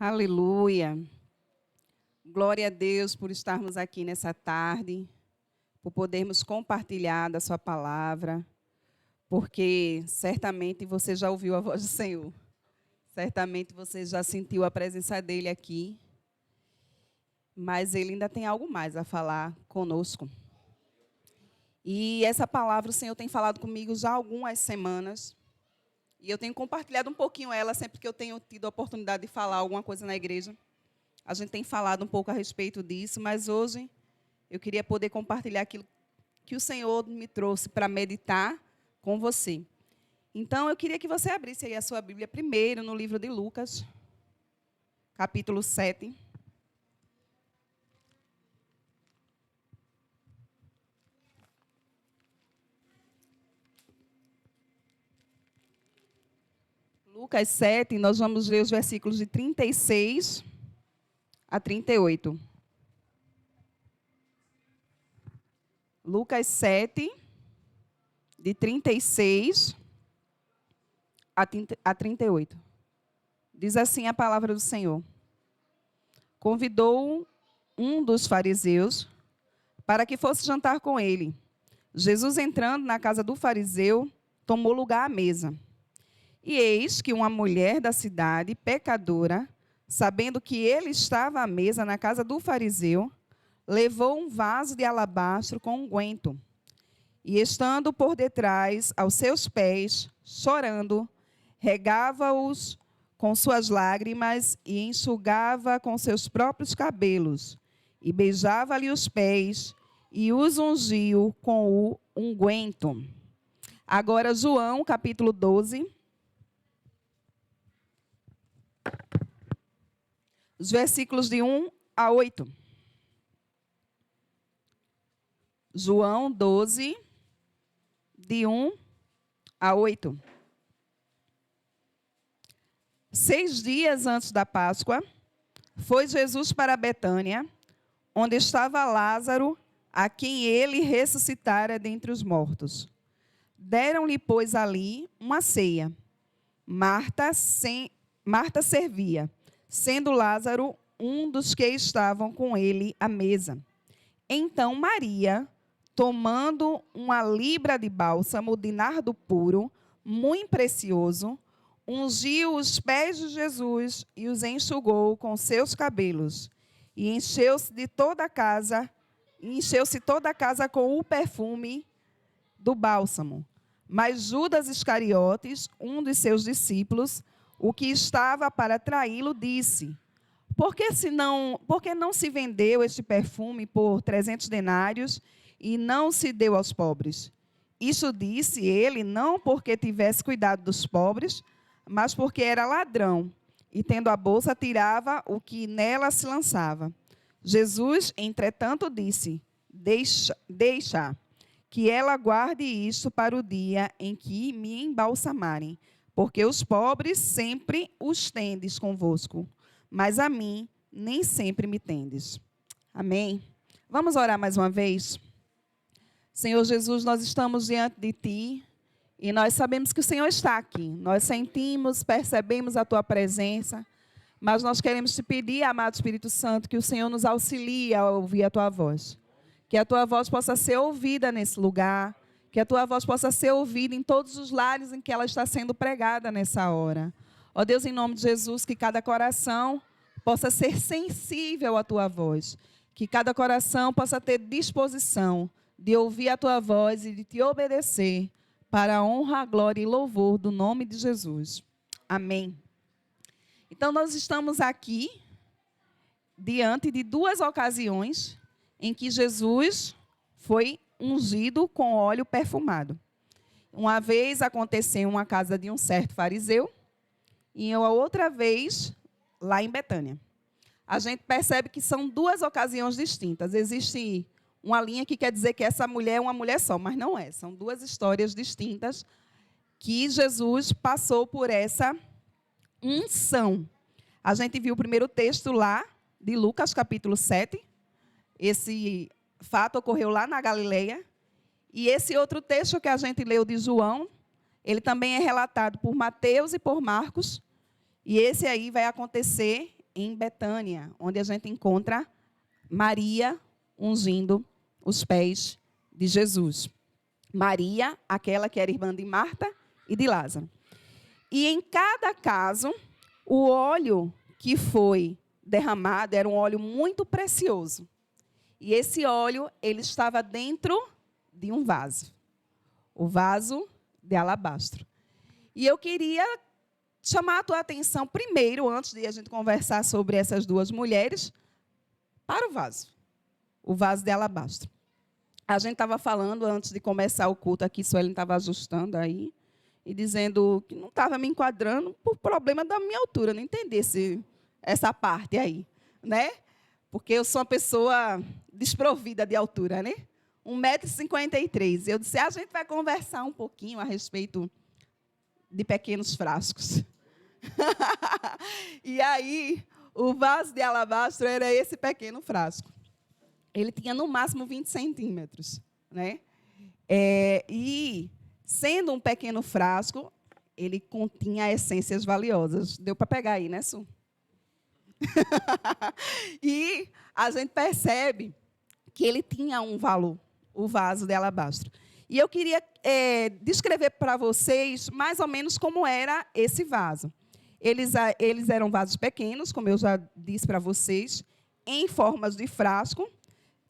Aleluia. Glória a Deus por estarmos aqui nessa tarde, por podermos compartilhar da sua palavra, porque certamente você já ouviu a voz do Senhor. Certamente você já sentiu a presença dele aqui, mas ele ainda tem algo mais a falar conosco. E essa palavra o Senhor tem falado comigo já há algumas semanas, e eu tenho compartilhado um pouquinho ela sempre que eu tenho tido a oportunidade de falar alguma coisa na igreja. A gente tem falado um pouco a respeito disso, mas hoje eu queria poder compartilhar aquilo que o Senhor me trouxe para meditar com você. Então, eu queria que você abrisse aí a sua Bíblia primeiro no livro de Lucas, capítulo 7. Lucas 7, nós vamos ler os versículos de 36 a 38. Lucas 7, de 36 a 38. Diz assim a palavra do Senhor. Convidou um dos fariseus para que fosse jantar com ele. Jesus, entrando na casa do fariseu, tomou lugar à mesa. E eis que uma mulher da cidade, pecadora, sabendo que ele estava à mesa na casa do fariseu, levou um vaso de alabastro com unguento. E estando por detrás aos seus pés, chorando, regava-os com suas lágrimas e enxugava com seus próprios cabelos. E beijava-lhe os pés e os ungiu com o unguento. Agora, João, capítulo 12. Os versículos de 1 a 8. João 12, de 1 a 8. 6 dias antes da Páscoa, foi Jesus para Betânia, onde estava Lázaro, a quem ele ressuscitara dentre os mortos. Deram-lhe, pois, ali uma ceia. Marta servia, sendo Lázaro um dos que estavam com ele à mesa. Então Maria, tomando uma libra de bálsamo de nardo puro, muito precioso, ungiu os pés de Jesus e os enxugou com seus cabelos. E encheu-se toda a casa com o perfume do bálsamo. Mas Judas Iscariotes, um dos seus discípulos, o que estava para traí-lo, disse: Por que não se vendeu este perfume por 300 denários e não se deu aos pobres? Isso disse ele não porque tivesse cuidado dos pobres, mas porque era ladrão, e tendo a bolsa, tirava o que nela se lançava. Jesus, entretanto, disse: Deixa que ela guarde isto para o dia em que me embalsamarem, porque os pobres sempre os tendes convosco, mas a mim nem sempre me tendes. Amém? Vamos orar mais uma vez? Senhor Jesus, nós estamos diante de Ti e nós sabemos que o Senhor está aqui. Nós sentimos, percebemos a Tua presença, mas nós queremos Te pedir, amado Espírito Santo, que o Senhor nos auxilie a ouvir a Tua voz. Que a Tua voz possa ser ouvida nesse lugar, que a Tua voz possa ser ouvida em todos os lares em que ela está sendo pregada nessa hora. Ó Deus, em nome de Jesus, que cada coração possa ser sensível à Tua voz, que cada coração possa ter disposição de ouvir a Tua voz e de Te obedecer, para a honra, glória e louvor do nome de Jesus. Amém. Então, nós estamos aqui diante de duas ocasiões em que Jesus foi ungido com óleo perfumado. Uma vez aconteceu em uma casa de um certo fariseu e a outra vez lá em Betânia. A gente percebe que são duas ocasiões distintas. Existe uma linha que quer dizer que essa mulher é uma mulher só, mas não é. São duas histórias distintas que Jesus passou por essa unção. A gente viu o primeiro texto lá de Lucas, capítulo 7. Esse fato ocorreu lá na Galileia. E esse outro texto que a gente leu de João, ele também é relatado por Mateus e por Marcos. E esse aí vai acontecer em Betânia, onde a gente encontra Maria ungindo os pés de Jesus. Maria, aquela que era irmã de Marta e de Lázaro. E em cada caso, o óleo que foi derramado era um óleo muito precioso. E esse óleo, ele estava dentro de um vaso. O vaso de alabastro. E eu queria chamar a tua atenção primeiro, antes de a gente conversar sobre essas duas mulheres, para o vaso de alabastro. A gente estava falando, antes de começar o culto aqui, Suelen estava ajustando aí, e dizendo que não estava me enquadrando por problema da minha altura, não entendi essa parte aí, né? Porque eu sou uma pessoa desprovida de altura, né? 1,53 m. Eu disse, a gente vai conversar um pouquinho a respeito de pequenos frascos. E aí, o vaso de alabastro era esse pequeno frasco. Ele tinha, no máximo, 20 centímetros. Né? E, sendo um pequeno frasco, ele continha essências valiosas. Deu para pegar aí, né, Su? E a gente percebe que ele tinha um valor, o vaso de alabastro. E eu queria descrever para vocês mais ou menos como era esse vaso. Eles eram vasos pequenos, como eu já disse para vocês, em formas de frasco,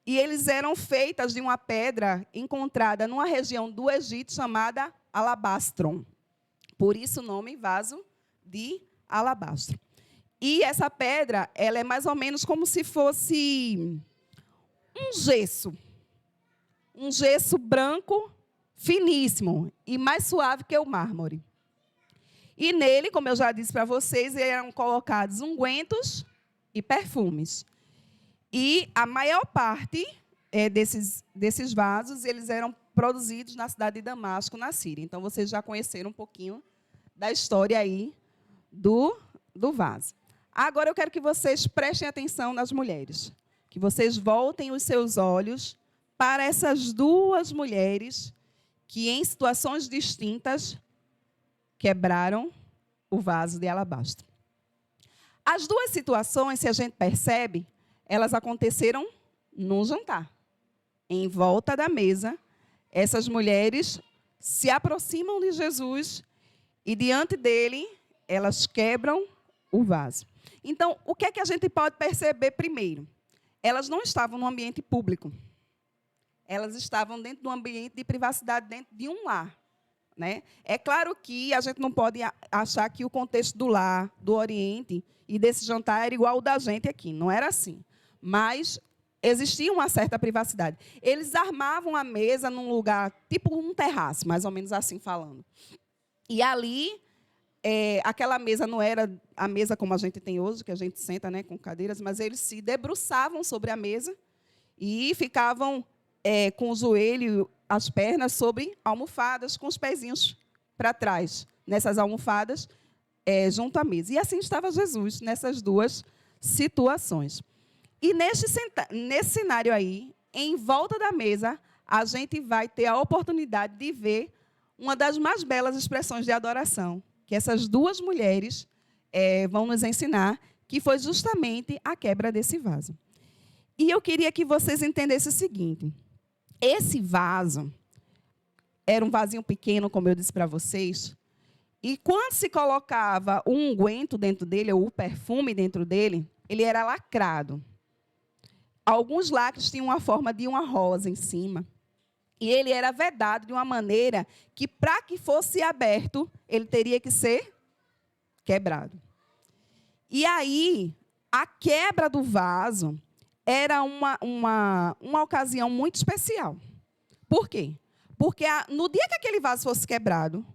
e eles eram feitos de uma pedra encontrada numa região do Egito chamada alabastron. Por isso o nome vaso de alabastro. E essa pedra, ela é mais ou menos como se fosse um gesso. Um gesso branco, finíssimo e mais suave que o mármore. E nele, como eu já disse para vocês, eram colocados ungüentos e perfumes. E a maior parte desses vasos, eles eram produzidos na cidade de Damasco, na Síria. Então, vocês já conheceram um pouquinho da história aí do vaso. Agora, eu quero que vocês prestem atenção nas mulheres. Que vocês voltem os seus olhos para essas duas mulheres que, em situações distintas, quebraram o vaso de alabastro. As duas situações, se a gente percebe, elas aconteceram num jantar. Em volta da mesa, essas mulheres se aproximam de Jesus e, diante dele, elas quebram o vaso. Então, o que é que a gente pode perceber primeiro? Elas não estavam no ambiente público. Elas estavam dentro de um ambiente de privacidade, dentro de um lar. Né? É claro que a gente não pode achar que o contexto do lar, do Oriente e desse jantar era igual ao da gente aqui. Não era assim. Mas existia uma certa privacidade. Eles armavam a mesa num lugar, tipo um terraço, mais ou menos assim falando. E ali, aquela mesa não era a mesa como a gente tem hoje, que a gente senta, né, com cadeiras, mas eles se debruçavam sobre a mesa e ficavam com o joelho, as pernas sobre almofadas, com os pezinhos para trás, nessas almofadas, junto à mesa. E assim estava Jesus, nessas duas situações. E nesse cenário aí, em volta da mesa, a gente vai ter a oportunidade de ver uma das mais belas expressões de adoração, que essas duas mulheres vão nos ensinar, que foi justamente a quebra desse vaso. E eu queria que vocês entendessem o seguinte: esse vaso era um vasinho pequeno, como eu disse para vocês, e quando se colocava o unguento dentro dele, ou o perfume dentro dele, ele era lacrado. Alguns lacres tinham a forma de uma rosa em cima. E ele era vedado de uma maneira que, para que fosse aberto, ele teria que ser quebrado. E aí, a quebra do vaso era uma ocasião muito especial. Por quê? Porque no dia que aquele vaso fosse quebrado,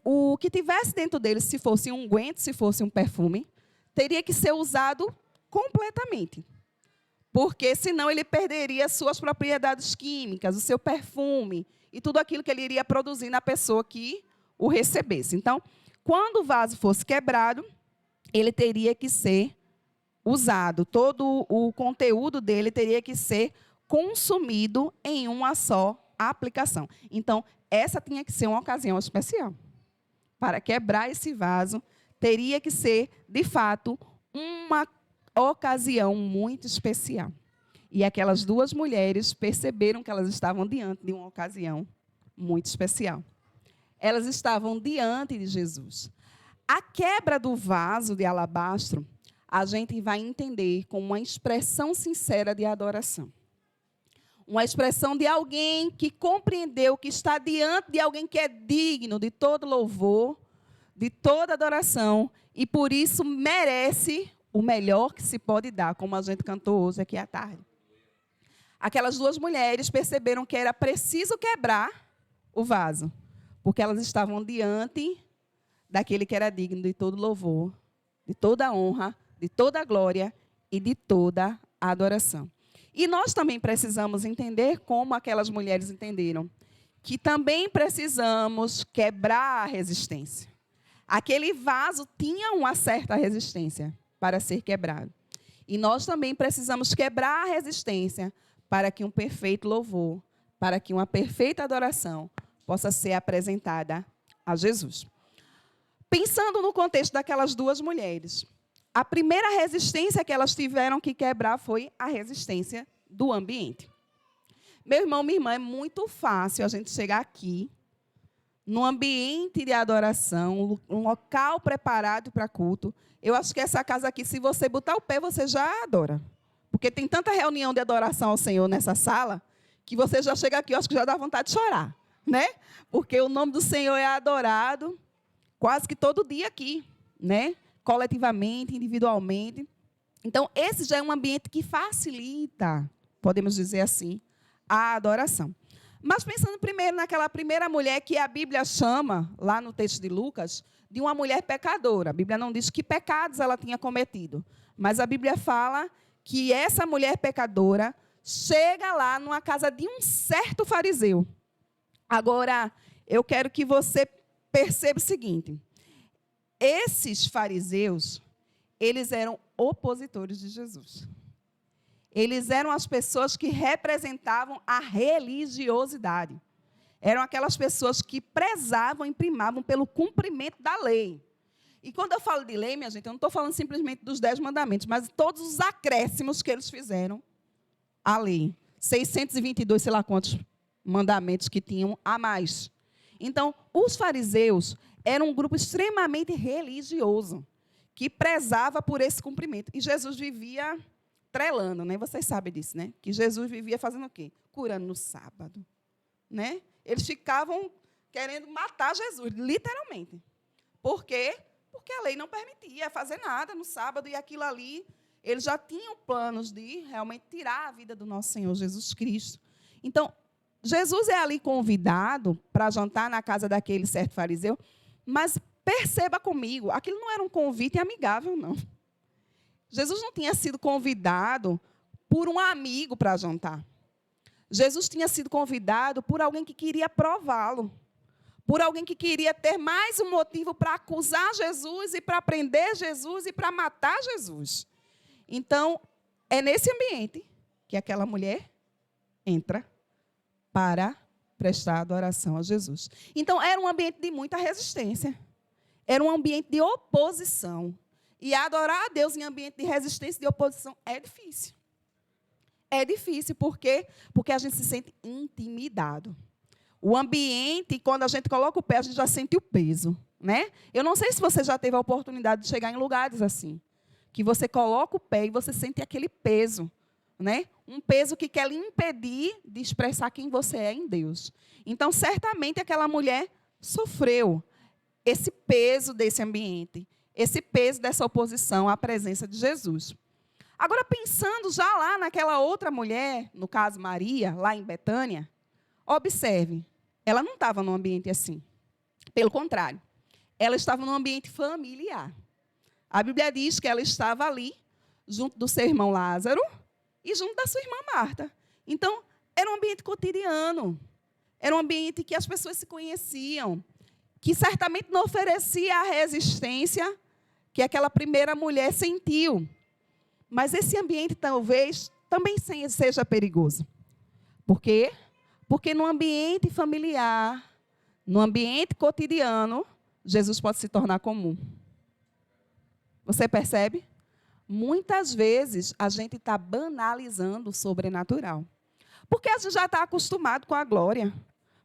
o que tivesse dentro dele, se fosse um unguento, se fosse um perfume, teria que ser usado completamente. Porque, senão, ele perderia suas propriedades químicas, o seu perfume e tudo aquilo que ele iria produzir na pessoa que o recebesse. Então, quando o vaso fosse quebrado, ele teria que ser usado. Todo o conteúdo dele teria que ser consumido em uma só aplicação. Então, essa tinha que ser uma ocasião especial. Para quebrar esse vaso, teria que ser, de fato, uma ocasião muito especial. E aquelas duas mulheres perceberam que elas estavam diante de uma ocasião muito especial. Elas estavam diante de Jesus. A quebra do vaso de alabastro, a gente vai entender como uma expressão sincera de adoração. Uma expressão de alguém que compreendeu que está diante de alguém que é digno de todo louvor, de toda adoração, e por isso merece o melhor que se pode dar, como a gente cantou hoje aqui à tarde. Aquelas duas mulheres perceberam que era preciso quebrar o vaso, porque elas estavam diante daquele que era digno de todo louvor, de toda honra, de toda glória e de toda adoração. E nós também precisamos entender como aquelas mulheres entenderam, que também precisamos quebrar a resistência. Aquele vaso tinha uma certa resistência para ser quebrado. E nós também precisamos quebrar a resistência para que um perfeito louvor, para que uma perfeita adoração possa ser apresentada a Jesus. Pensando no contexto daquelas duas mulheres, a primeira resistência que elas tiveram que quebrar foi a resistência do ambiente. Meu irmão, minha irmã, é muito fácil a gente chegar aqui, num ambiente de adoração, um local preparado para culto. Eu acho que essa casa aqui, se você botar o pé, você já adora. Porque tem tanta reunião de adoração ao Senhor nessa sala, que você já chega aqui, eu acho que já dá vontade de chorar, né? Porque o nome do Senhor é adorado quase que todo dia aqui, né? Coletivamente, individualmente. Então, esse já é um ambiente que facilita, podemos dizer assim, a adoração. Mas pensando primeiro naquela primeira mulher que a Bíblia chama, lá no texto de Lucas, de uma mulher pecadora. A Bíblia não diz que pecados ela tinha cometido, mas a Bíblia fala que essa mulher pecadora chega lá numa casa de um certo fariseu. Agora, eu quero que você perceba o seguinte: esses fariseus, eles eram opositores de Jesus. Eles eram as pessoas que representavam a religiosidade. Eram aquelas pessoas que prezavam e primavam pelo cumprimento da lei. E quando eu falo de lei, minha gente, eu não estou falando simplesmente dos 10 mandamentos, mas todos os acréscimos que eles fizeram à lei. 622, sei lá quantos mandamentos que tinham a mais. Então, os fariseus eram um grupo extremamente religioso, que prezava por esse cumprimento. E Jesus vivia trelando, né? Vocês sabem disso, né? Que Jesus vivia fazendo o quê? Curando no sábado, né? Eles ficavam querendo matar Jesus, literalmente. Por quê? Porque a lei não permitia fazer nada no sábado, e aquilo ali, eles já tinham planos de realmente tirar a vida do nosso Senhor Jesus Cristo. Então, Jesus é ali convidado para jantar na casa daquele certo fariseu, mas perceba comigo, aquilo não era um convite amigável, não. Jesus não tinha sido convidado por um amigo para jantar. Jesus tinha sido convidado por alguém que queria prová-lo, por alguém que queria ter mais um motivo para acusar Jesus e para prender Jesus e para matar Jesus. Então, é nesse ambiente que aquela mulher entra para prestar adoração a Jesus. Então, era um ambiente de muita resistência. Era um ambiente de oposição. E adorar a Deus em ambiente de resistência e de oposição é difícil. É difícil, por quê? Porque a gente se sente intimidado. O ambiente, quando a gente coloca o pé, a gente já sente o peso, né? Eu não sei se você já teve a oportunidade de chegar em lugares assim, que você coloca o pé e você sente aquele peso, né? Um peso que quer lhe impedir de expressar quem você é em Deus. Então, certamente, aquela mulher sofreu esse peso desse ambiente, esse peso dessa oposição à presença de Jesus. Agora, pensando já lá naquela outra mulher, no caso Maria, lá em Betânia, observe, ela não estava num ambiente assim. Pelo contrário, ela estava num ambiente familiar. A Bíblia diz que ela estava ali, junto do seu irmão Lázaro e junto da sua irmã Marta. Então, era um ambiente cotidiano. Era um ambiente que as pessoas se conheciam, que certamente não oferecia a resistência que aquela primeira mulher sentiu. Mas esse ambiente, talvez, também seja perigoso. Por quê? Porque no ambiente familiar, no ambiente cotidiano, Jesus pode se tornar comum. Você percebe? Muitas vezes a gente está banalizando o sobrenatural. Porque a gente já está acostumado com a glória.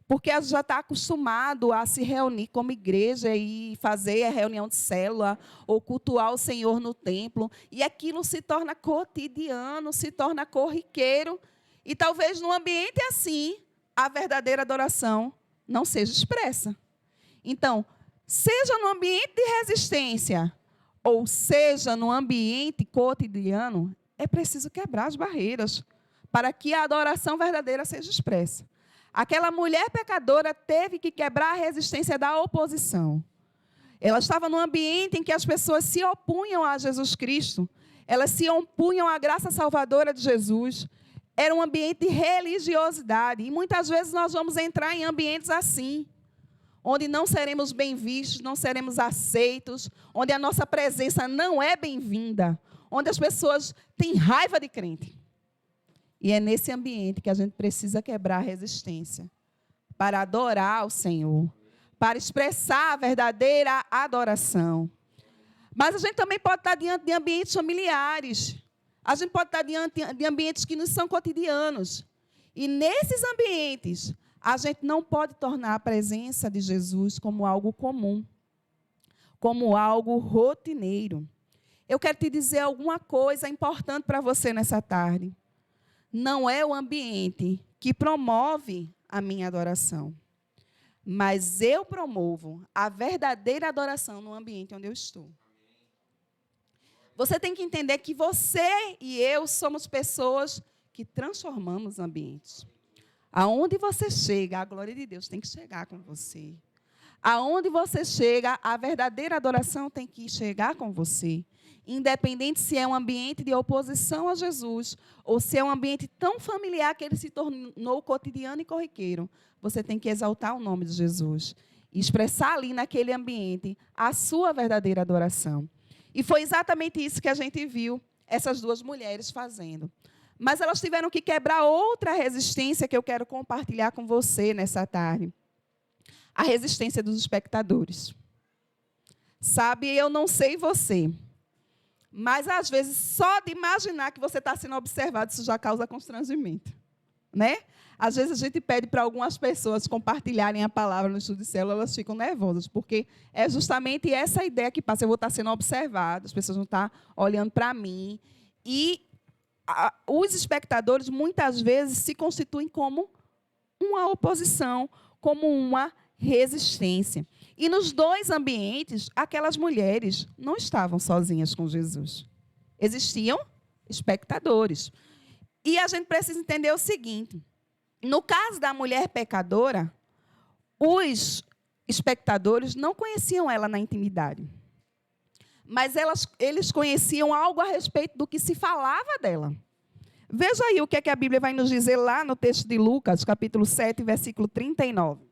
Porque a gente já está acostumado a se reunir como igreja e fazer a reunião de célula ou cultuar o Senhor no templo. E aquilo se torna cotidiano, se torna corriqueiro. E talvez num ambiente assim, a verdadeira adoração não seja expressa. Então, seja no ambiente de resistência, ou seja no ambiente cotidiano, é preciso quebrar as barreiras para que a adoração verdadeira seja expressa. Aquela mulher pecadora teve que quebrar a resistência da oposição. Ela estava num ambiente em que as pessoas se opunham a Jesus Cristo, elas se opunham à graça salvadora de Jesus. Era um ambiente de religiosidade. E muitas vezes nós vamos entrar em ambientes assim, onde não seremos bem vistos, não seremos aceitos, onde a nossa presença não é bem-vinda, onde as pessoas têm raiva de crente. E é nesse ambiente que a gente precisa quebrar a resistência para adorar o Senhor, para expressar a verdadeira adoração. Mas a gente também pode estar diante de ambientes familiares. A gente pode estar diante de ambientes que não são cotidianos. E nesses ambientes, a gente não pode tornar a presença de Jesus como algo comum, como algo rotineiro. Eu quero te dizer alguma coisa importante para você nessa tarde. Não é o ambiente que promove a minha adoração, mas eu promovo a verdadeira adoração no ambiente onde eu estou. Você tem que entender que você e eu somos pessoas que transformamos ambientes. Aonde você chega, a glória de Deus tem que chegar com você. Aonde você chega, a verdadeira adoração tem que chegar com você. Independente se é um ambiente de oposição a Jesus, ou se é um ambiente tão familiar que ele se tornou cotidiano e corriqueiro, você tem que exaltar o nome de Jesus e expressar ali naquele ambiente a sua verdadeira adoração. E foi exatamente isso que a gente viu essas duas mulheres fazendo. Mas elas tiveram que quebrar outra resistência que eu quero compartilhar com você nessa tarde. A resistência dos espectadores. Sabe, eu não sei você, mas, às vezes, só de imaginar que você está sendo observado, isso já causa constrangimento. Né? Às vezes, a gente pede para algumas pessoas compartilharem a palavra no estudo de célula, elas ficam nervosas, porque é justamente essa ideia que passa. Eu vou estar sendo observado, as pessoas vão estar olhando para mim. E os espectadores, muitas vezes, se constituem como uma oposição, como uma resistência. E nos dois ambientes, aquelas mulheres não estavam sozinhas com Jesus. Existiam espectadores. E a gente precisa entender o seguinte: no caso da mulher pecadora, os espectadores não conheciam ela na intimidade. Mas eles conheciam algo a respeito do que se falava dela. Veja aí o que é que a Bíblia vai nos dizer lá no texto de Lucas, capítulo 7, versículo 39.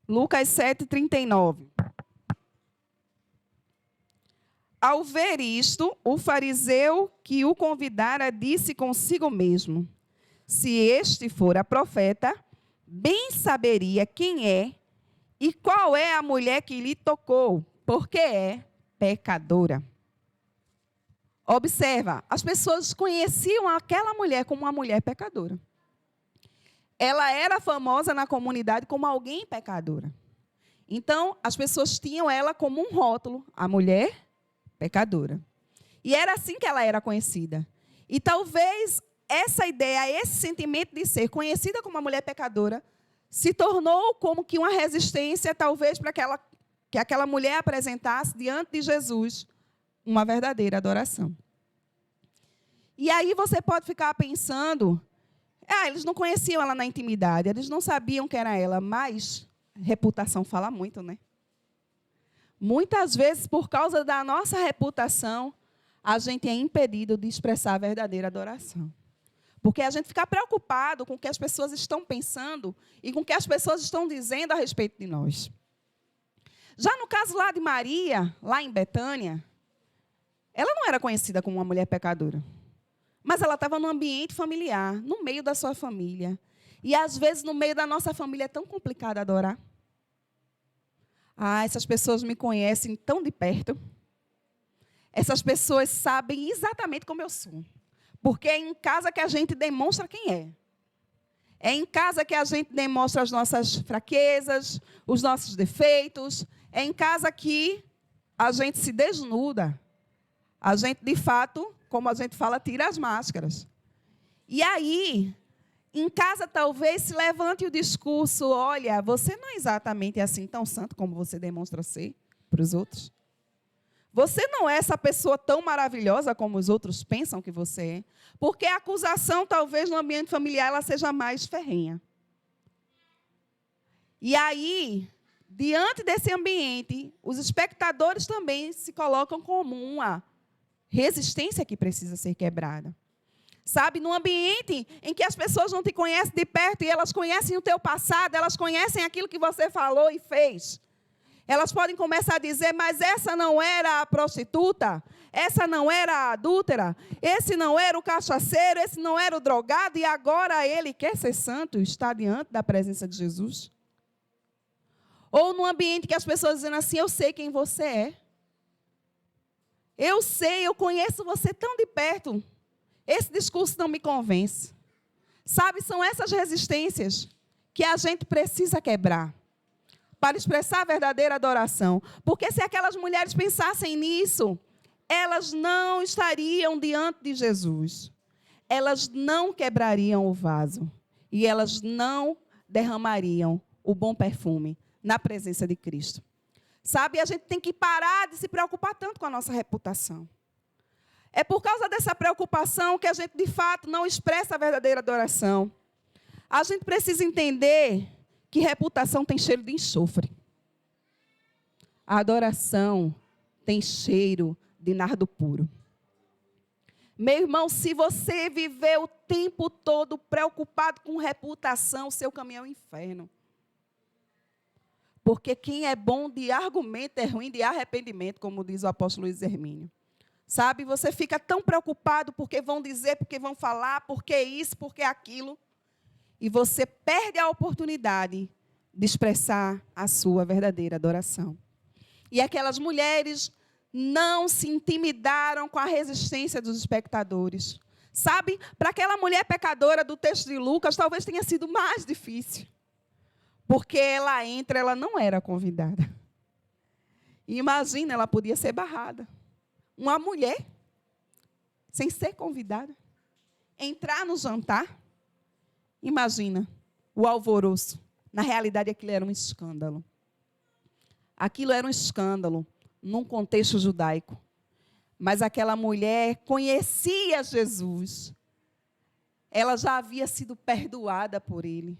Lucas 7, 39. Ao ver isto, o fariseu que o convidara disse consigo mesmo: se este fora profeta, bem saberia quem é e qual é a mulher que lhe tocou, porque é pecadora. Observa, as pessoas conheciam aquela mulher como uma mulher pecadora. Ela era famosa na comunidade como alguém pecadora. Então, as pessoas tinham ela como um rótulo, a mulher pecadora. E era assim que ela era conhecida. E talvez essa ideia, esse sentimento de ser conhecida como uma mulher pecadora, se tornou como que uma resistência, talvez, para que aquela mulher apresentasse diante de Jesus uma verdadeira adoração. E aí você pode ficar pensando: eles não conheciam ela na intimidade, eles não sabiam que era ela, mas reputação fala muito, né? Muitas vezes, por causa da nossa reputação, a gente é impedido de expressar a verdadeira adoração. Porque a gente fica preocupado com o que as pessoas estão pensando e com o que as pessoas estão dizendo a respeito de nós. Já no caso lá de Maria, lá em Betânia, ela não era conhecida como uma mulher pecadora. Mas ela estava num ambiente familiar, no meio da sua família. E, às vezes, no meio da nossa família é tão complicado adorar. Ah, essas pessoas me conhecem tão de perto. Essas pessoas sabem exatamente como eu sou. Porque é em casa que a gente demonstra quem é. É em casa que a gente demonstra as nossas fraquezas, os nossos defeitos. É em casa que a gente se desnuda. A gente, de fato, como a gente fala, tira as máscaras. E aí, em casa, talvez se levante o discurso: olha, você não é exatamente assim tão santo como você demonstra ser para os outros. Você não é essa pessoa tão maravilhosa como os outros pensam que você é. Porque a acusação, talvez, no ambiente familiar, ela seja mais ferrenha. E aí, diante desse ambiente, os espectadores também se colocam como uma resistência que precisa ser quebrada. Sabe, num ambiente em que as pessoas não te conhecem de perto e elas conhecem o teu passado, elas conhecem aquilo que você falou e fez. Elas podem começar a dizer: mas essa não era a prostituta, essa não era a adúltera, esse não era o cachaceiro, esse não era o drogado, e agora ele quer ser santo e está diante da presença de Jesus. Ou num ambiente que as pessoas dizendo assim: eu sei quem você é. Eu sei, eu conheço você tão de perto. Esse discurso não me convence. Sabe, são essas resistências que a gente precisa quebrar para expressar a verdadeira adoração. Porque se aquelas mulheres pensassem nisso, elas não estariam diante de Jesus. Elas não quebrariam o vaso. E elas não derramariam o bom perfume na presença de Cristo. Sabe, a gente tem que parar de se preocupar tanto com a nossa reputação. É por causa dessa preocupação que a gente, de fato, não expressa a verdadeira adoração. A gente precisa entender que reputação tem cheiro de enxofre. A adoração tem cheiro de nardo puro. Meu irmão, se você viver o tempo todo preocupado com reputação, seu caminho é o inferno. Porque quem é bom de argumento é ruim de arrependimento, como diz o apóstolo Luiz Hermínio. Sabe, você fica tão preocupado porque vão dizer, porque vão falar, porque isso, porque aquilo. E você perde a oportunidade de expressar a sua verdadeira adoração. E aquelas mulheres não se intimidaram com a resistência dos espectadores. Sabe, para aquela mulher pecadora do texto de Lucas, talvez tenha sido mais difícil. Porque ela entra, ela não era convidada. E imagina, ela podia ser barrada. Uma mulher, sem ser convidada, entrar no jantar. Imagina o alvoroço. Na realidade, aquilo era um escândalo. Aquilo era um escândalo num contexto judaico. Mas aquela mulher conhecia Jesus. Ela já havia sido perdoada por ele.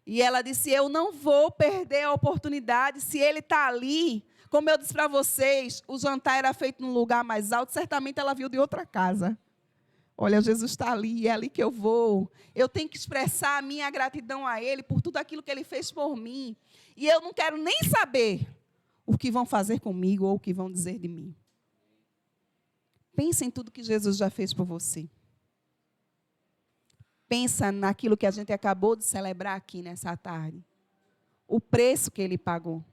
E ela disse: eu não vou perder a oportunidade. Se ele está ali, como eu disse para vocês, o jantar era feito num lugar mais alto. Certamente ela viu de outra casa. Olha, Jesus está ali, é ali que eu vou. Eu tenho que expressar a minha gratidão a Ele por tudo aquilo que Ele fez por mim. E eu não quero nem saber o que vão fazer comigo ou o que vão dizer de mim. Pensa em tudo que Jesus já fez por você. Pensa naquilo que a gente acabou de celebrar aqui nessa tarde. O preço que Ele pagou.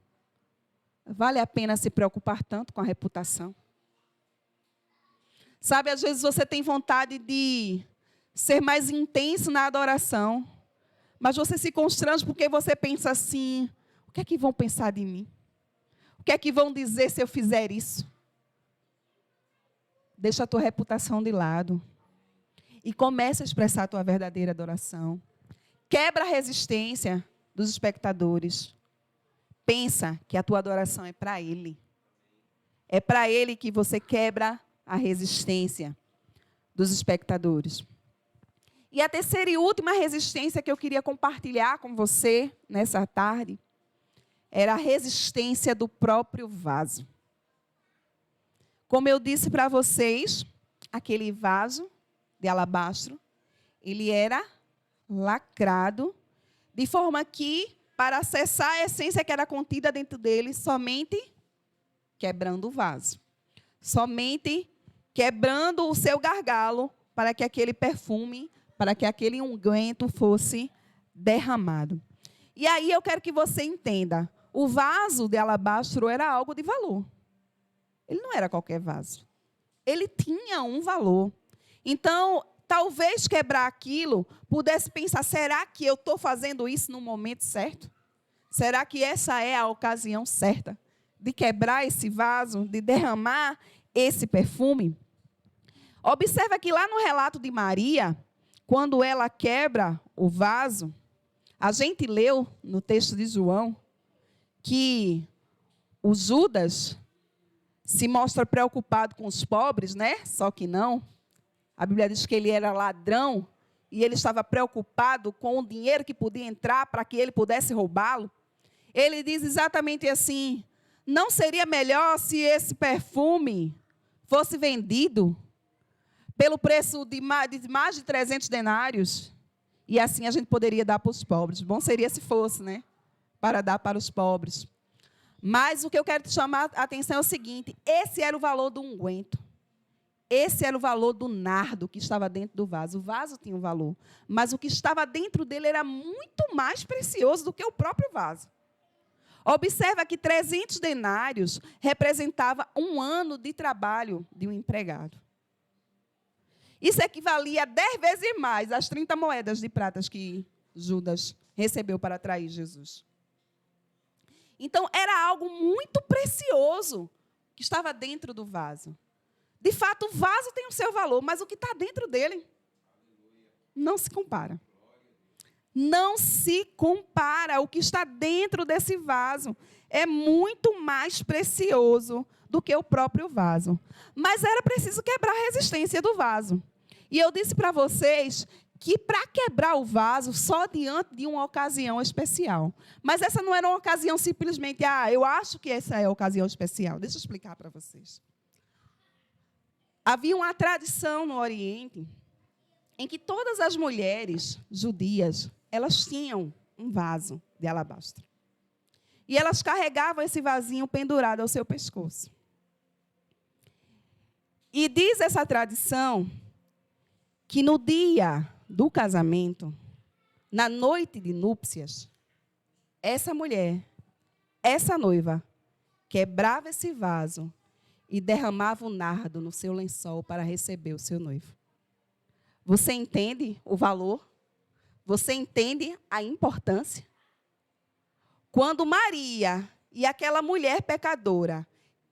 Vale a pena se preocupar tanto com a reputação? Sabe, às vezes você tem vontade de ser mais intenso na adoração, mas você se constrange porque você pensa assim: o que é que vão pensar de mim? O que é que vão dizer se eu fizer isso? Deixa a tua reputação de lado e começa a expressar a tua verdadeira adoração. Quebra a resistência dos espectadores. Pensa que a tua adoração é para Ele. É para Ele que você quebra a resistência dos espectadores. E a terceira e última resistência que eu queria compartilhar com você nessa tarde era a resistência do próprio vaso. Como eu disse para vocês, aquele vaso de alabastro, ele era lacrado, de forma que, para acessar a essência que era contida dentro dele, somente quebrando o vaso. Somente quebrando o seu gargalo para que aquele perfume, para que aquele unguento fosse derramado. E aí eu quero que você entenda, O vaso de alabastro era algo de valor. Ele não era qualquer vaso. Ele tinha um valor. Então, talvez quebrar aquilo pudesse pensar, será que eu estou fazendo isso no momento certo? Será que essa é a ocasião certa de quebrar esse vaso, de derramar esse perfume? Observa que lá no relato de Maria, quando ela quebra o vaso, a gente leu no texto de João que o Judas se mostra preocupado com os pobres, né? Só que não. A Bíblia diz que ele era ladrão e ele estava preocupado com o dinheiro que podia entrar para que ele pudesse roubá-lo. Ele diz exatamente assim: não seria melhor se esse perfume fosse vendido pelo preço de mais de 300 denários? E assim a gente poderia dar para os pobres. Bom seria se fosse, né? Para dar para os pobres. Mas o que eu quero te chamar a atenção é o seguinte: esse era o valor do unguento. Esse era o valor do nardo que estava dentro do vaso. O vaso tinha um valor, mas o que estava dentro dele era muito mais precioso do que o próprio vaso. Observa que 300 denários representava um ano de trabalho de um empregado. Isso equivalia a 10 vezes mais às 30 moedas de prata que Judas recebeu para trair Jesus. Então, era algo muito precioso que estava dentro do vaso. De fato, o vaso tem o seu valor, mas o que está dentro dele não se compara. Não se compara. O que está dentro desse vaso é muito mais precioso do que o próprio vaso. Mas era preciso quebrar a resistência do vaso. E eu disse para vocês que para quebrar o vaso, só diante de uma ocasião especial. Mas essa não era uma ocasião simplesmente, eu acho que essa é a ocasião especial. Deixa eu explicar para vocês. Havia uma tradição no Oriente em que todas as mulheres judias, elas tinham um vaso de alabastro. E elas carregavam esse vasinho pendurado ao seu pescoço. E diz essa tradição que no dia do casamento, na noite de núpcias, essa mulher, essa noiva, quebrava esse vaso e derramava o nardo no seu lençol para receber o seu noivo. Você entende o valor? Você entende a importância? Quando Maria e aquela mulher pecadora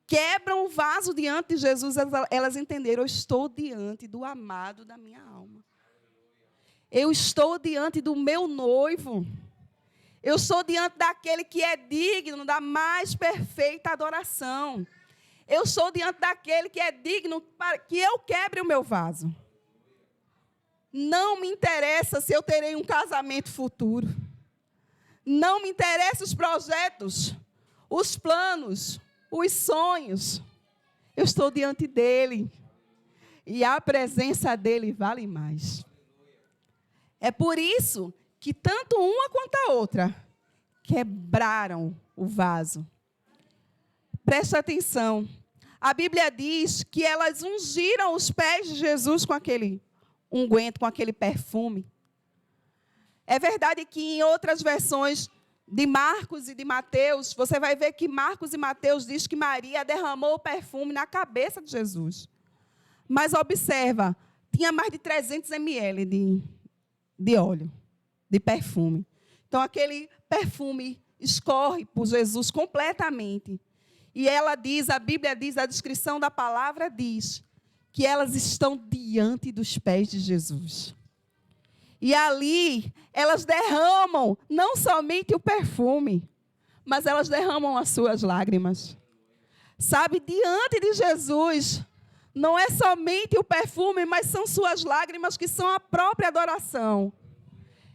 quebram o vaso diante de Jesus, elas entenderam: eu estou diante do amado da minha alma. Eu estou diante do meu noivo. Eu estou diante daquele que é digno da mais perfeita adoração. Eu estou diante daquele que é digno para que eu quebre o meu vaso. Não me interessa se eu terei um casamento futuro. Não me interessam os projetos, os planos, os sonhos. Eu estou diante dele. E a presença dele vale mais. É por isso que tanto uma quanto a outra quebraram o vaso. Presta atenção. A Bíblia diz que elas ungiram os pés de Jesus com aquele unguento, com aquele perfume. É verdade que em outras versões de Marcos e de Mateus, você vai ver que Marcos e Mateus diz que Maria derramou o perfume na cabeça de Jesus. Mas observa, tinha mais de 300 ml de óleo, de perfume. Então, aquele perfume escorre por Jesus completamente. E ela diz, a Bíblia diz, a descrição da palavra diz, que elas estão diante dos pés de Jesus. E ali, elas derramam não somente o perfume, mas elas derramam as suas lágrimas. Sabe, diante de Jesus, não é somente o perfume, mas são suas lágrimas, que são a própria adoração.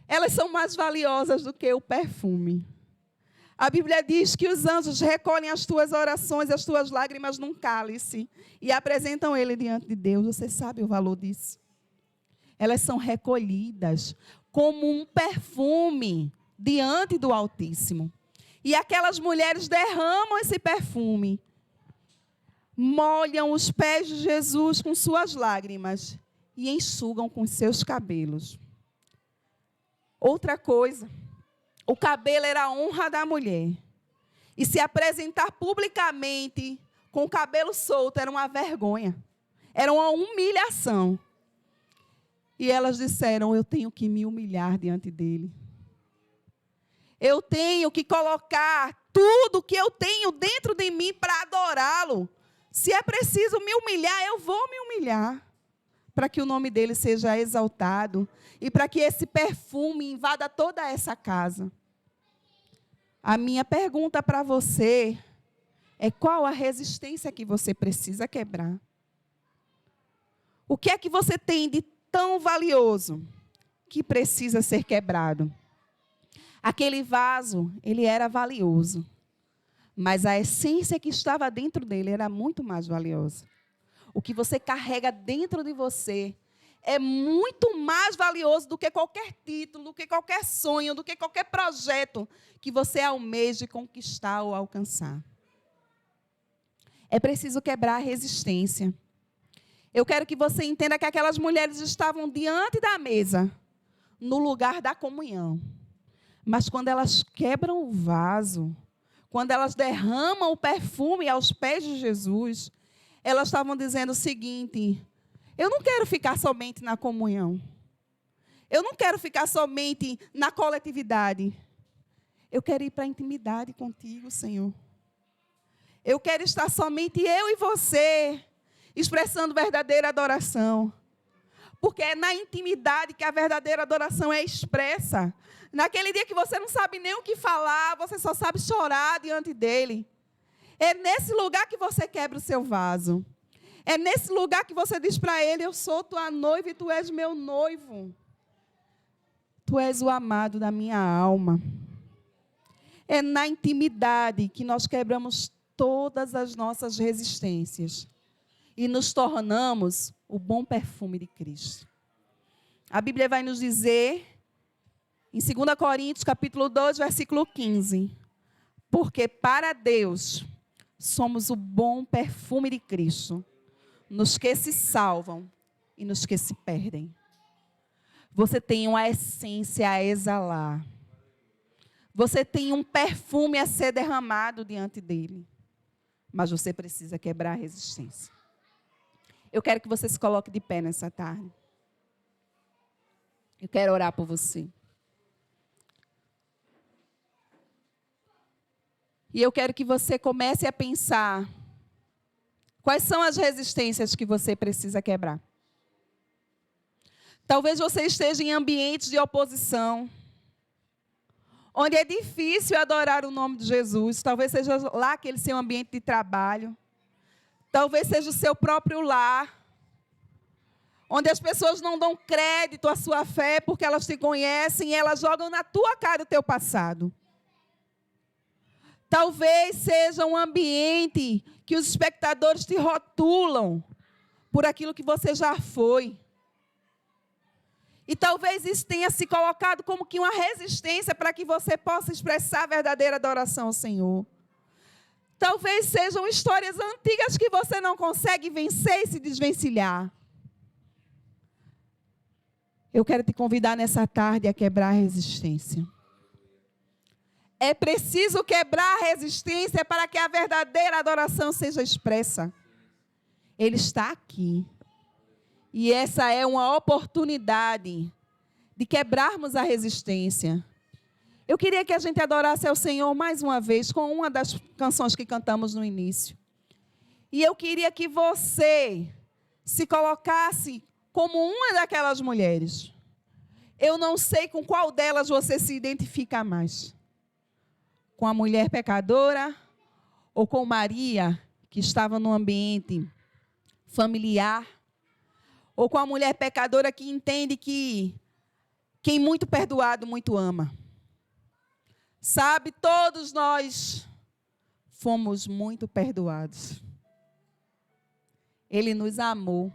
Elas são mais valiosas do que o perfume. A Bíblia diz que os anjos recolhem as tuas orações, as tuas lágrimas num cálice e apresentam ele diante de Deus. Você sabe o valor disso? Elas são recolhidas como um perfume diante do Altíssimo. E aquelas mulheres derramam esse perfume, molham os pés de Jesus com suas lágrimas e enxugam com seus cabelos. Outra coisa, o cabelo era a honra da mulher. E se apresentar publicamente com o cabelo solto era uma vergonha. Era uma humilhação. E elas disseram, eu tenho que me humilhar diante dele. Eu tenho que colocar tudo que eu tenho dentro de mim para adorá-lo. Se é preciso me humilhar, eu vou me humilhar. Para que o nome dele seja exaltado. E para que esse perfume invada toda essa casa. A minha pergunta para você é qual a resistência que você precisa quebrar? O que é que você tem de tão valioso que precisa ser quebrado? Aquele vaso, ele era valioso, mas a essência que estava dentro dele era muito mais valiosa. O que você carrega dentro de você é muito mais valioso do que qualquer título, do que qualquer sonho, do que qualquer projeto que você almeje conquistar ou alcançar. É preciso quebrar a resistência. Eu quero que você entenda que aquelas mulheres estavam diante da mesa, no lugar da comunhão. Mas quando elas quebram o vaso, quando elas derramam o perfume aos pés de Jesus, elas estavam dizendo o seguinte: eu não quero ficar somente na comunhão. Eu não quero ficar somente na coletividade. Eu quero ir para a intimidade contigo, Senhor. Eu quero estar somente eu e você, expressando verdadeira adoração. Porque é na intimidade que a verdadeira adoração é expressa. Naquele dia que você não sabe nem o que falar, você só sabe chorar diante dele. É nesse lugar que você quebra o seu vaso. É nesse lugar que você diz para ele, eu sou tua noiva e tu és meu noivo. Tu és o amado da minha alma. É na intimidade que nós quebramos todas as nossas resistências e nos tornamos o bom perfume de Cristo. A Bíblia vai nos dizer, em 2 Coríntios, capítulo 2, versículo 15, porque para Deus somos o bom perfume de Cristo, nos que se salvam e nos que se perdem. Você tem uma essência a exalar. Você tem um perfume a ser derramado diante dele. Mas você precisa quebrar a resistência. Eu quero que você se coloque de pé nessa tarde. Eu quero orar por você. E eu quero que você comece a pensar quais são as resistências que você precisa quebrar. Talvez você esteja em ambientes de oposição, onde é difícil adorar o nome de Jesus. Talvez seja lá aquele seu ambiente de trabalho. Talvez seja o seu próprio lar, onde as pessoas não dão crédito à sua fé porque elas te conhecem e elas jogam na tua cara o teu passado. Talvez seja um ambiente que os espectadores te rotulam por aquilo que você já foi. E talvez isso tenha se colocado como que uma resistência para que você possa expressar a verdadeira adoração ao Senhor. Talvez sejam histórias antigas que você não consegue vencer e se desvencilhar. Eu quero te convidar nessa tarde a quebrar a resistência. É preciso quebrar a resistência para que a verdadeira adoração seja expressa. Ele está aqui. E essa é uma oportunidade de quebrarmos a resistência. Eu queria que a gente adorasse ao Senhor mais uma vez com uma das canções que cantamos no início. E eu queria que você se colocasse como uma daquelas mulheres. Eu não sei com qual delas você se identifica mais. Com a mulher pecadora ou com Maria, que estava no ambiente familiar, ou com a mulher pecadora que entende que quem muito perdoado, muito ama. Sabe, todos nós fomos muito perdoados. Ele nos amou.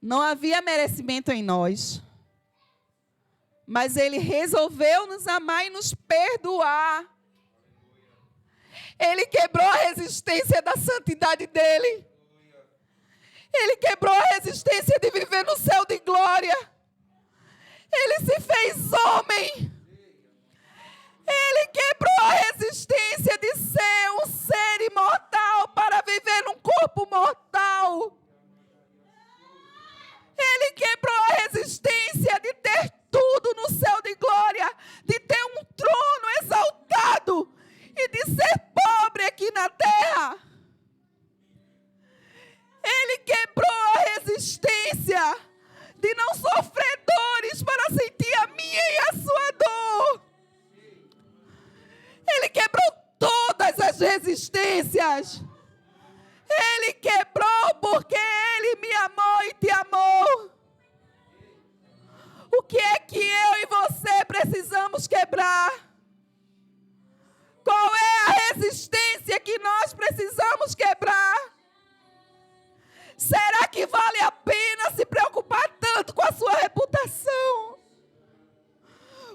Não havia merecimento em nós. Mas Ele resolveu nos amar e nos perdoar. Ele quebrou a resistência da santidade dEle. Ele quebrou a resistência de viver no céu de glória. Ele se fez homem. Ele quebrou a resistência de não sofrer dores para sentir a minha e a sua dor. Ele quebrou todas as resistências. Ele quebrou porque Ele me amou e te amou. O que é que eu e você precisamos quebrar? Qual é a resistência que nós precisamos quebrar? Será que vale a pena se preocupar tanto com a sua reputação?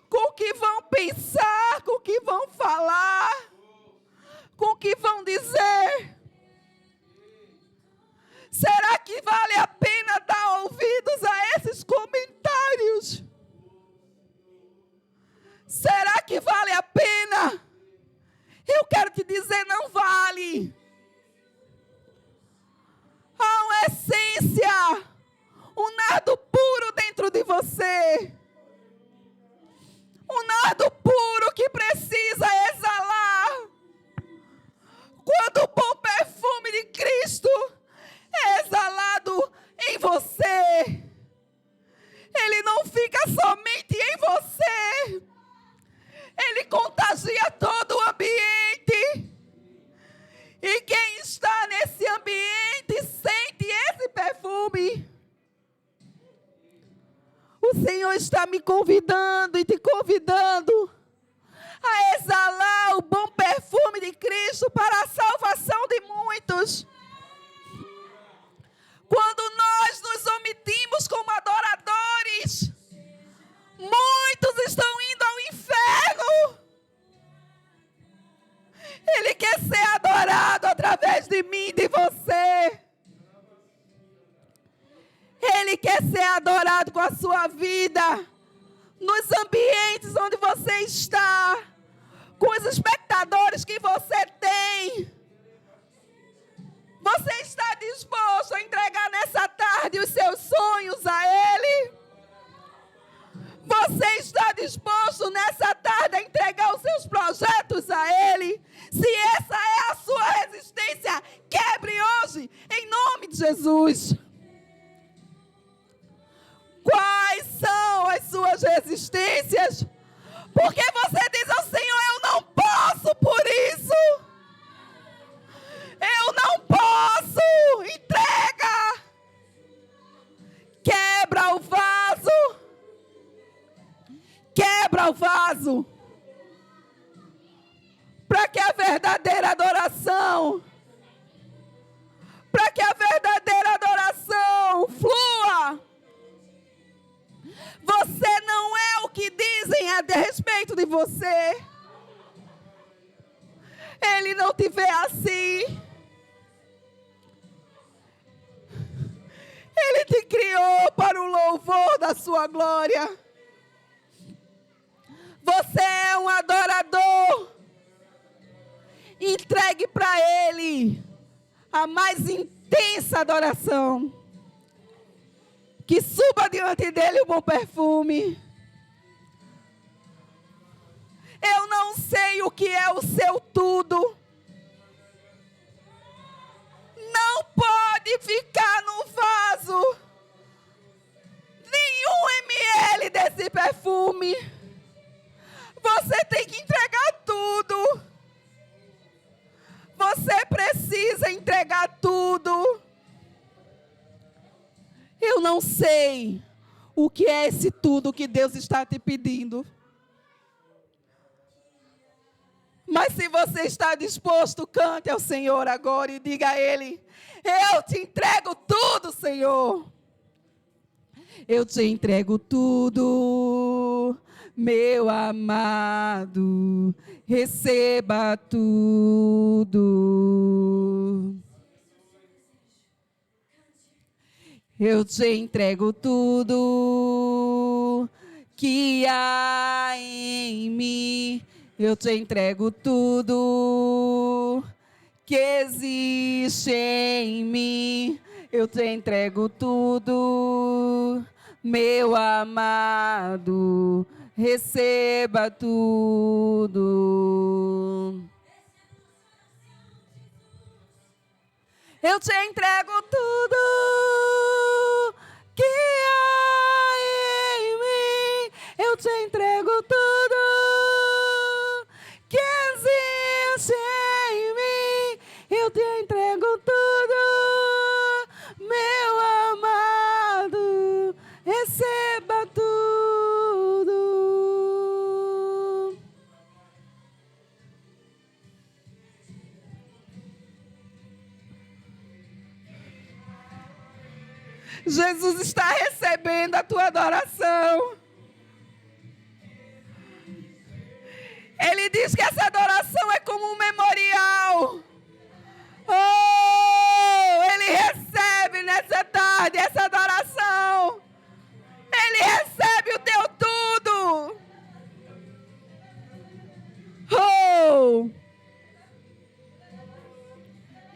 Com o que vão pensar, com o que vão falar, com o que vão dizer? Será que vale a pena dar ouvidos a esses comentários? Será que vale a pena? Eu quero te dizer, não vale. Há uma essência, um nardo puro dentro de você. Um nardo puro que precisa exalar. Quando o bom perfume de Cristo é exalado em você, ele não fica somente em você. Ele contagia todo o ambiente. E quem está nesse ambiente sente esse perfume. O Senhor está me convidando e te convidando a exalar o bom perfume de Cristo para a salvação de muitos. Quando nós nos omitimos como adoradores, muitos estão indo ao inferno. Ele quer ser adorado através de mim e de você. Ele quer ser adorado com a sua vida, nos ambientes onde você está, com os espectadores que você tem. Você está disposto a entregar nessa tarde os seus sonhos a Ele? Você está disposto nessa tarde a entregar os seus projetos a Ele? Se essa é a sua resistência, quebre hoje, em nome de Jesus. Quais são as suas resistências? Porque você diz ao Senhor, eu não posso por isso. Eu não posso. Entrega. Quebra o vaso. Quebra o vaso. Para que a verdadeira adoração, flua. Você não é o que dizem a respeito de você. Ele não te vê assim. Ele te criou para o louvor da sua glória. Você é um adorador. Entregue para Ele a mais intensa adoração. Que suba diante dEle o bom perfume. Eu não sei o que é o seu tudo. Não pode ficar no vaso nenhum ml desse perfume. Você tem que entregar tudo. Você precisa entregar tudo. Eu não sei o que é esse tudo que Deus está te pedindo. Mas se você está disposto, cante ao Senhor agora e diga a Ele: eu te entrego tudo, Senhor. Eu te entrego tudo, meu amado, receba tudo. Eu te entrego tudo que há em mim. Eu te entrego tudo que existe em mim. Eu te entrego tudo, meu amado, receba tudo. Eu te entrego tudo que há Jesus está recebendo a tua adoração. Ele diz que essa adoração é como um memorial. Oh, Ele recebe nessa tarde essa adoração. Ele recebe o teu tudo. Oh,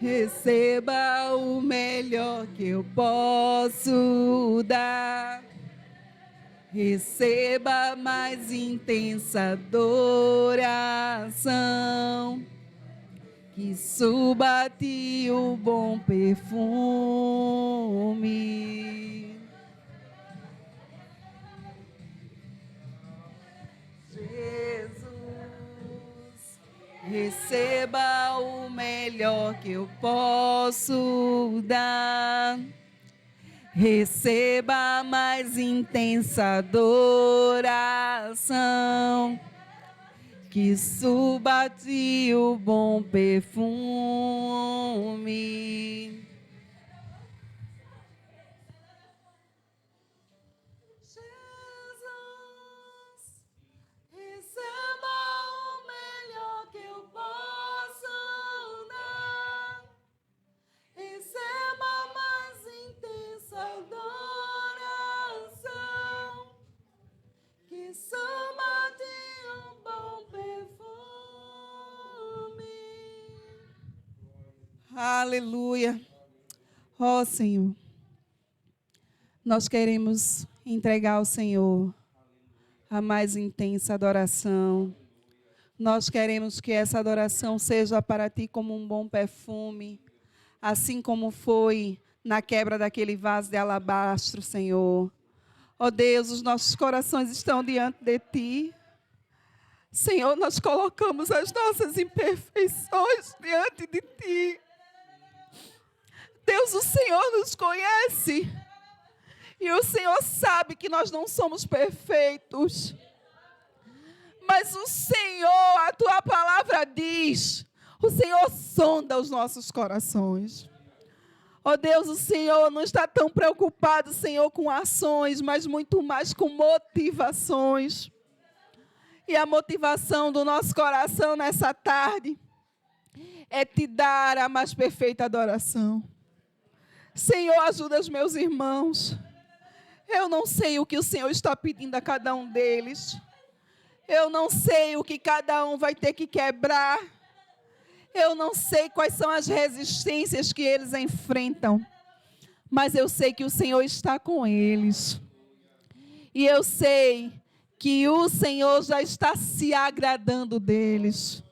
receba o melhor que eu posso dar. Receba a mais intensa adoração, que suba a ti o bom perfume. Jesus, receba o melhor que eu posso dar. Receba a mais intensa adoração, que suba a ti o bom perfume. Jesus, receba o melhor que eu posso dar. Receba a mais intensa adoração, que suba a ti um bom perfume. Aleluia. Ó Senhor, nós queremos entregar ao Senhor a mais intensa adoração. Nós queremos que essa adoração seja para ti como um bom perfume, assim como foi na quebra daquele vaso de alabastro, Senhor. Ó Deus, os nossos corações estão diante de ti. Senhor, nós colocamos as nossas imperfeições diante de ti. Deus, o Senhor nos conhece. E o Senhor sabe que nós não somos perfeitos. Mas o Senhor, a tua palavra diz, o Senhor sonda os nossos corações. Ó Deus, o Senhor não está tão preocupado, Senhor, com ações, mas muito mais com motivações. E a motivação do nosso coração nessa tarde é te dar a mais perfeita adoração. Senhor, ajuda os meus irmãos. Eu não sei o que o Senhor está pedindo a cada um deles. Eu não sei o que cada um vai ter que quebrar. Eu não sei quais são as resistências que eles enfrentam. Mas eu sei que o Senhor está com eles. E eu sei que o Senhor já está se agradando deles.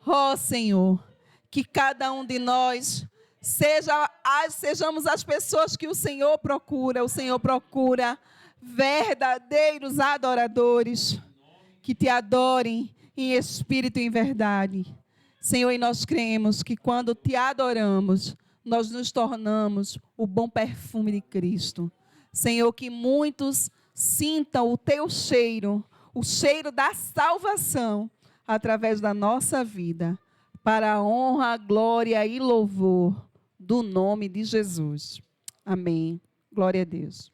Ó Senhor, que cada um de nós sejamos as pessoas que o Senhor procura. O Senhor procura verdadeiros adoradores que te adorem em espírito e em verdade. Senhor, e nós cremos que quando te adoramos, nós nos tornamos o bom perfume de Cristo. Senhor, que muitos sintam o teu cheiro, o cheiro da salvação, através da nossa vida, para a honra, glória e louvor do nome de Jesus. Amém. Glória a Deus.